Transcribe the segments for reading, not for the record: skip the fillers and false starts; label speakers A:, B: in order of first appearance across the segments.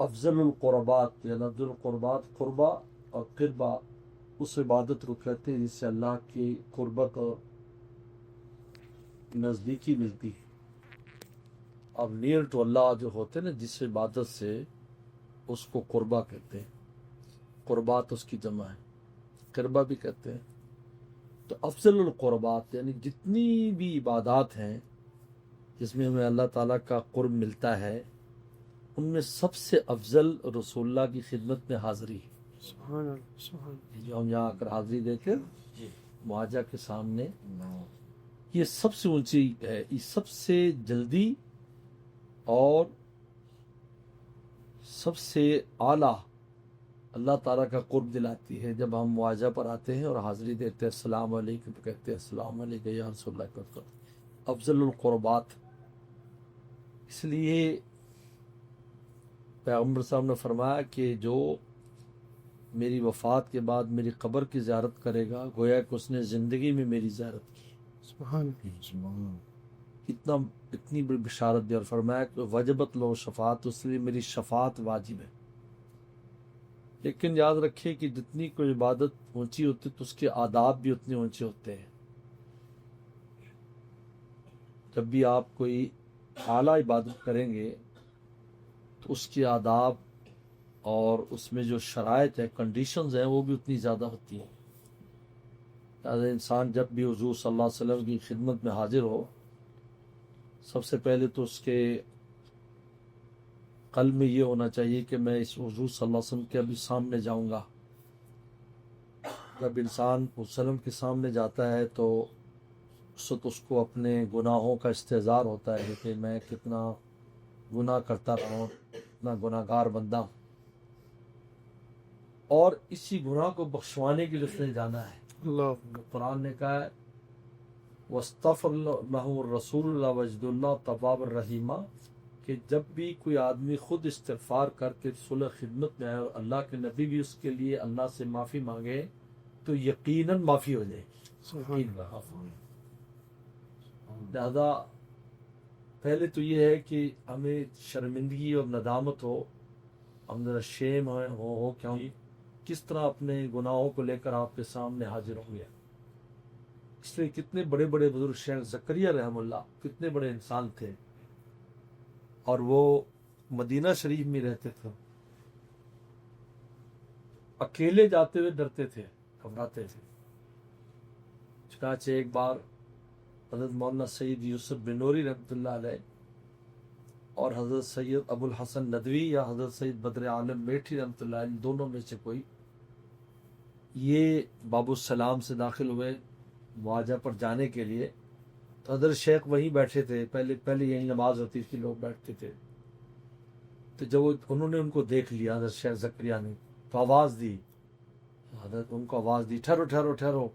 A: افضل القربات یعنی افضل القربات قربا اور قربا اس عبادت کو کہتے ہیں جس سے اللہ کی قربت اور نزدیکی ملتی ہے. اب نیئر ٹو اللہ جو ہوتے ہیں نا جس عبادت سے اس کو قربا کہتے ہیں. قربات اس کی جمع ہے, قربا بھی کہتے ہیں. تو افضل القربات یعنی جتنی بھی عبادات ہیں جس میں ہمیں اللہ تعالیٰ کا قرب ملتا ہے ان میں سب سے افضل رسول اللہ کی خدمت میں حاضری ہے.
B: سبحان اللہ سبحان
A: جو ہم یہاں آ کر حاضری دیتے ہیں معاجہ کے سامنے, یہ سب سے اونچی ہے, یہ سب سے جلدی اور سب سے اعلیٰ اللہ تعالیٰ کا قرب دلاتی ہے. جب ہم معاجہ پر آتے ہیں اور حاضری دیتے ہیں السلام علیکم تو کہتے ہیں السلام علیکم یا رسول اللہ کرتے افضل القربات. اس لیے پیغمبر صاحب نے فرمایا کہ جو میری وفات کے بعد میری قبر کی زیارت کرے گا گویا کہ اس نے زندگی میں میری زیارت کی.
B: سبحان
A: اتنی بڑی بشارت دی اور فرمایا کہ وجبت لو شفاعت, اس لیے میری شفاعت واجب ہے. لیکن یاد رکھیں کہ جتنی کوئی عبادت اونچی ہوتی ہے تو اس کے آداب بھی اتنے اونچے ہوتے ہیں. جب بھی آپ کوئی اعلیٰ عبادت کریں گے تو اس کے آداب اور اس میں جو شرائط ہے کنڈیشنز ہیں وہ بھی اتنی زیادہ ہوتی ہیں. لہٰذا انسان جب بھی حضور صلی اللہ علیہ وسلم کی خدمت میں حاضر ہو سب سے پہلے تو اس کے قلب میں یہ ہونا چاہیے کہ میں اس حضور صلی اللہ علیہ وسلم کے ابھی سامنے جاؤں گا. جب انسان وسلم کے سامنے جاتا ہے تو اس وقت اس کو اپنے گناہوں کا استحضار ہوتا ہے کہ میں کتنا گناہ کرتا رہا ہوں, اتنا گناہ گار بندہ ہوں, اور اسی گناہ کو بخشوانے کے لیے اس نے جانا ہے.
B: اللہ
A: قرآن نے کہا ہے وَاسْتَغْفِرْ لَهُ الرَّسُولُ اللَّهُ وَجْدُ اللَّهَ تَوَّابًا رَحِيمًا, کہ جب بھی کوئی آدمی خود استغفار کر کے رسول خدمت میں آئے اور اللہ کے نبی بھی اس کے لیے اللہ سے معافی مانگے تو یقیناً معافی ہو جائے گی.
B: سبحان
A: لہذا پہلے تو یہ ہے کہ ہمیں شرمندگی اور ندامت ہو, ہم ذرا شیم ہو کیوں کس طرح اپنے گناہوں کو لے کر آپ کے سامنے حاضر ہوں گے. اس لیے کتنے بڑے بڑے بزرگ شیخ زکریا رحم اللہ کتنے بڑے انسان تھے اور وہ مدینہ شریف میں رہتے تھے. اکیلے جاتے ہوئے ڈرتے تھے, گھبراتے تھے. چنانچہ ایک بار حضرت مولانا سید یوسف بن نوری رحمۃ اللہ علیہ اور حضرت سید ابو الحسن ندوی یا حضرت سید بدر عالم میٹھی رحمۃ اللہ علیہ دونوں میں سے کوئی یہ باب السلام سے داخل ہوئے معاجہ پر جانے کے لیے. تو حضرت شیخ وہیں بیٹھے تھے, پہلے یہی نماز ہوتی تھی, لوگ بیٹھتے تھے. تو جب انہوں نے ان کو دیکھ لیا حضرت شیخ زکریا نے تو آواز دی, حضرت ان کو آواز دی ٹھہرو ٹھہرو ٹھہرو,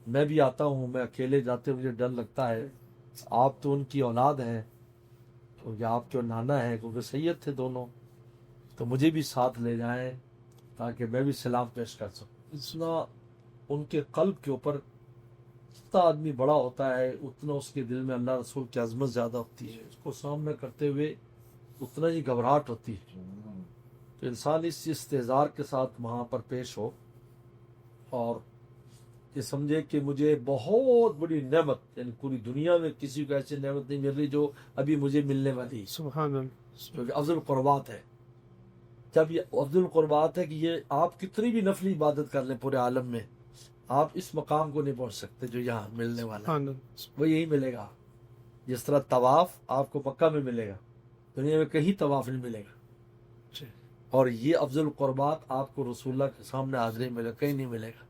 A: میں بھی آتا ہوں, میں اکیلے جاتے مجھے ڈر لگتا ہے, آپ تو ان کی اولاد ہیں کیونکہ آپ کے نانا ہے کیونکہ سید تھے دونوں, تو مجھے بھی ساتھ لے جائیں تاکہ میں بھی سلام پیش کر سکوں. اتنا ان کے قلب کے اوپر جتنا آدمی بڑا ہوتا ہے اتنا اس کے دل میں اللہ رسول کی عظمت زیادہ ہوتی ہے, اس کو سامنے کرتے ہوئے اتنا ہی گھبراہٹ ہوتی ہے. تو انسان اس استحضار کے ساتھ وہاں پر پیش ہو اور یہ سمجھے کہ مجھے بہت بڑی نعمت, یعنی پوری دنیا میں کسی کو ایسی نعمت نہیں مل رہی جو ابھی مجھے ملنے والی,
B: سبحان اللہ
A: کیونکہ افضل القربات ہے. جب یہ افضل القربات ہے کہ یہ آپ کتنی بھی نفلی عبادت کر لیں پورے عالم میں آپ اس مقام کو نہیں پہنچ سکتے جو یہاں ملنے والا ہے.
B: سبحان اللہ
A: وہ یہی ملے گا. جس طرح طواف آپ کو مکہ میں ملے گا, دنیا میں کہیں طواف نہیں ملے گا. اور یہ افضل القربات آپ کو رسول اللہ کے سامنے حاضری ملے گا, کہیں نہیں ملے گا.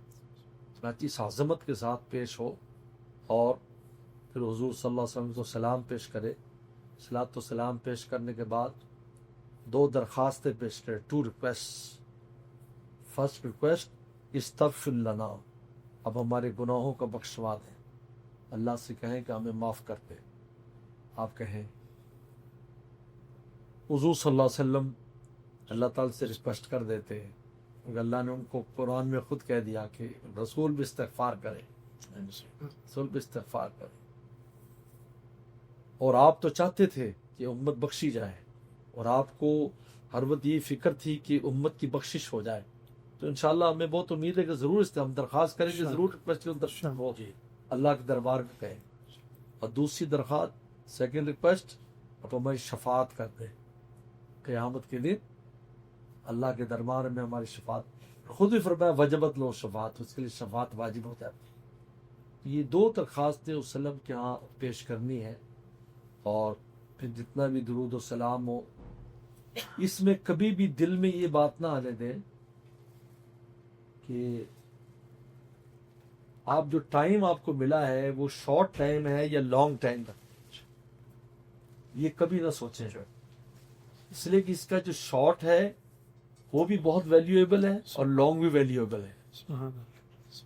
A: چنانچہ اس عظمت کے ساتھ پیش ہو اور پھر حضور صلی اللہ علیہ وسلم کو سلام پیش کرے. صلاۃ و سلام پیش کرنے کے بعد دو درخواستیں پیش کرے, 2 ریکویسٹ. فرسٹ ریکویسٹ استغفر لنا, اب ہمارے گناہوں کا بخشوا دیں, اللہ سے کہیں کہ ہمیں معاف کر دے. آپ کہیں حضور صلی اللہ علیہ وسلم اللہ تعالی سے ریکویسٹ کر دیتے ہیں کیونکہ اللہ نے ان کو قرآن میں خود کہہ دیا کہ رسول بھی استغفار کرے, رسول بھی استغفار کرے. اور آپ تو چاہتے تھے کہ امت بخشی جائے, اور آپ کو ہر وقت یہ فکر تھی کہ امت کی بخشش ہو جائے، تو انشاءاللہ ہمیں بہت امید ہے کہ ضرور اس ہم درخواست کریں کہ ضرور ریکویسٹ ہو اللہ کے دربار میں کہیں. اور دوسری درخواست سیکنڈ ریکویسٹ، آپ ہماری شفاعت کر دیں قیامت کے دن اللہ کے دربار میں ہماری شفاعت. خود بھی فرمایا وجبت لو شفاعت، اس کے لیے شفاعت واجب ہو جاتی. یہ 2 درخواستیں وسلم کے ہاں پیش کرنی ہے. اور پھر جتنا بھی درود و سلام ہو، اس میں کبھی بھی دل میں یہ بات نہ آنے دیں کہ آپ جو ٹائم آپ کو ملا ہے وہ شارٹ ٹائم ہے یا لانگ ٹائم ہے. یہ کبھی نہ سوچیں، اس لیے کہ اس کا جو شارٹ ہے وہ بھی بہت ویلیویبل ہے اور لانگ بھی ویلیویبل ہے.
B: سبحان اللہ،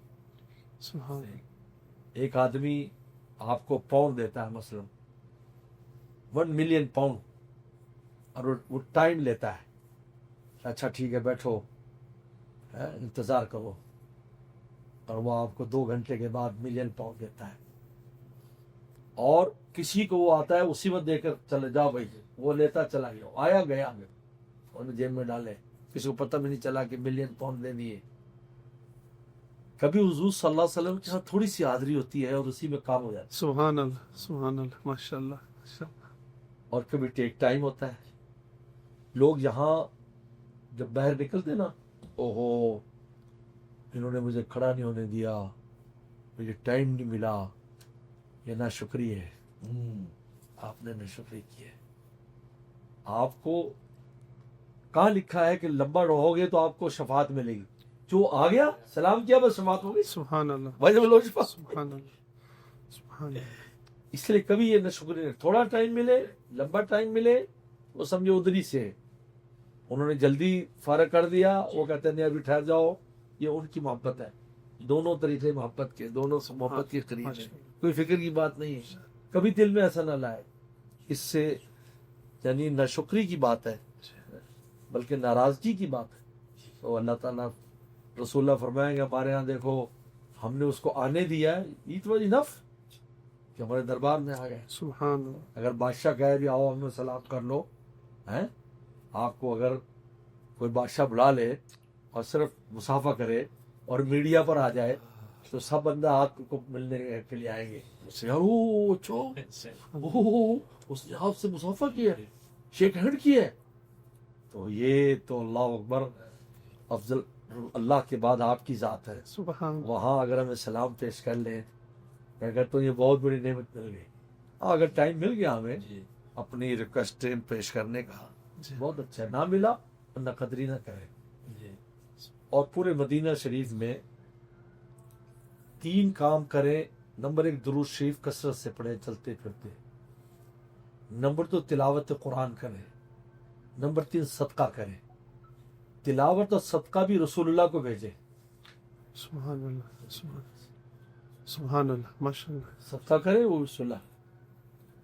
B: سبحان اللہ.
A: ایک آدمی آپ کو پاؤنڈ دیتا ہے، مثلا 1 ملین پاؤنڈ، اور وہ ٹائم لیتا ہے. اچھا ٹھیک ہے بیٹھو، انتظار کرو، اور وہ آپ کو 2 گھنٹے کے بعد 1 ملین پاؤنڈ دیتا ہے. اور کسی کو وہ آتا ہے اسی وقت دے کر چلے جاؤ بھائی، وہ لیتا چلا گیا، آیا گیا انہیں جیب میں ڈالے، کسی کو پتہ بھی نہیں چلا کہ 1 ملین پاؤنڈ دے دیے. کبھی حضور صلی اللہ علیہ وسلم کے ساتھ تھوڑی سی حاضری ہوتی ہے اور اسی میں کام ہو جاتا ہے.
B: سبحان اللہ، سبحان اللہ، ماشاء اللہ.
A: اور کبھی ٹیک ٹائم ہوتا ہے. لوگ یہاں جب باہر نکلتے نا، اوہو انہوں نے مجھے کھڑا نہیں ہونے دیا، مجھے ٹائم نہیں ملا، یہ ناشکری ہے. آپ نے ناشکری کی ہے. آپ کو کہاں لکھا ہے کہ لمبا رہو گے تو آپ کو شفاعت ملے گی؟ جو آ گیا سلام کیا بس شفاعت ہو گئی.
B: سبحان اللہ،
A: وجب لو شفاعت.
B: سبحان اللہ، سبحان اللہ.
A: اس لیے کبھی یہ ناشکری نہیں. تھوڑا ٹائم ملے، لمبا ٹائم ملے، وہ سمجھو ادھری سے انہوں نے جلدی فارغ کر دیا، وہ کہتے ہیں نہیں ابھی ٹھہر جاؤ. یہ ان کی محبت ہے. دونوں طریقے محبت کے، دونوں محبت کے قریب ہے. کوئی فکر کی بات نہیں ہے. کبھی دل میں ایسا نہ لائے. اس سے یعنی ناشکری کی بات ہے بلکہ ناراضگی کی بات ہے. تو اللہ تعالیٰ رسول اللہ فرمائیں گے ہمارے ہاں دیکھو ہم نے اس کو آنے دیا ہے، ایت واج انف کہ ہمارے دربار میں آ گئے.
B: سبحان اللہ.
A: اگر بادشاہ کہے بھی آؤ ہمیں سلام کر لو، ہیں آپ کو اگر کوئی بادشاہ بلا لے اور صرف مسافہ کرے اور میڈیا پر آ جائے تو سب بندہ آپ کو ملنے کے لیے آئیں گے. اس نے آپ سے مسافہ کیا، شیک ہینڈ کیا ہے. تو یہ تو اللہ اکبر، افضل اللہ کے بعد آپ کی ذات ہے.
B: سبحان اللہ.
A: وہاں اگر ہمیں سلام پیش کر لیں اگر تو یہ بہت بڑی نعمت مل گئی. اگر ٹائم مل گیا ہمیں اپنی ریکویسٹ پیش کرنے کا، بہت اچھا. نہ ملا نہ قدری نہ کرے. اور پورے مدینہ شریف میں 3 کام کریں. نمبر 1 درود شریف کثرت سے پڑھیں چلتے پھرتے. نمبر 2 تلاوت قرآن کریں. نمبر 3 صدقہ کریں. تلاوت اور صدقہ بھی رسول اللہ کو بھیجے.
B: سبحان اللہ، سبحان اللہ، ماشاء اللہ.
A: صدقہ کرے وہ رسول اللہ،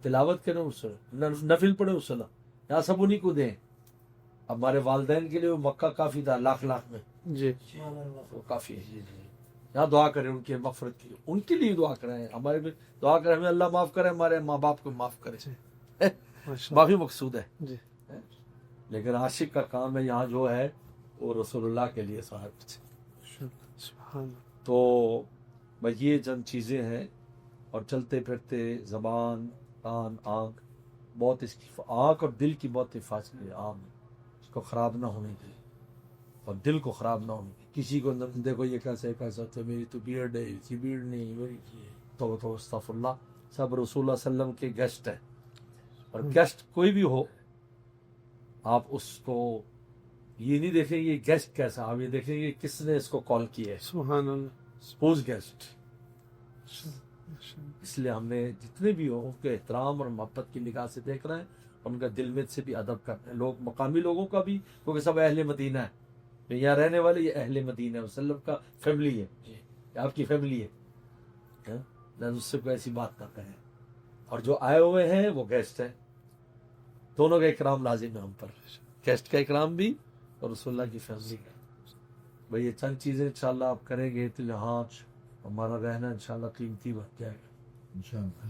A: تلاوت کرے وہ رسول اللہ، نفل پڑھے رسول اللہ. یہاں سب انہیں کو دیں. ہمارے والدین کے لیے وہ مکہ کافی تھا، لاکھ میں
B: جی.
A: وہ کافی ہے. یہاں دعا کریں ان کے مغفرت کی، ان کے لیے دعا کریں. ہمارے بھی دعا کریں ہمیں اللہ معاف کرے، ہمارے ماں باپ کو معاف کرے.
B: ماشاء
A: باقی مقصود ہے.
B: اللہ. جی.
A: لیکن عاشق کا کام ہے یہاں جو ہے وہ رسول اللہ کے لیے صاحب.
B: سبحان اللہ.
A: تو بس یہ چند چیزیں ہیں. اور چلتے پھرتے زبان، کان، آنکھ، بہت اس کی آنکھ اور دل کی بہت حفاظت ہے. عام اس کو خراب نہ ہونے کی اور دل کو خراب نہ ہونے کی. کسی کو دیکھو یہ کیسا تو میری تو بیئرڈ ہے، اسی بیئرڈ نہیں میری تو استغفر اللہ. سب رسول اللہ صلی اللہ علیہ وسلم کے گیسٹ ہیں. اور گیسٹ کوئی بھی ہو آپ اس کو یہ نہیں دیکھیں یہ گیسٹ کیسا، آپ یہ دیکھیں گے کس نے اس کو کال کیا ہے.
B: سبحان اللہ.
A: Suppose guest. اس لیے ہم نے جتنے بھی ہو ان کے احترام اور محبت کی نگاہ سے دیکھ رہے ہیں اور ان کا دل میں سے بھی ادب کرتے ہیں. لوگ مقامی لوگوں کا بھی، کیونکہ سب اہل مدینہ ہے، یہاں رہنے والے یہ اہل مدینہ وسلم کا فیملی ہے، آپ کی فیملی ہے. اس سے کوئی ایسی بات نہ کہیں. اور جو آئے ہوئے ہیں وہ گیسٹ ہیں. دونوں کا اکرام لازم ہے ہم پر، گیسٹ کا اکرام بھی اور رسول اللہ کی فیملی کا. بھئی یہ چند چیزیں انشاءاللہ آپ کریں گے تو یہاں ہمارا رہنا انشاءاللہ قیمتی بن جائے گا. انشاءاللہ.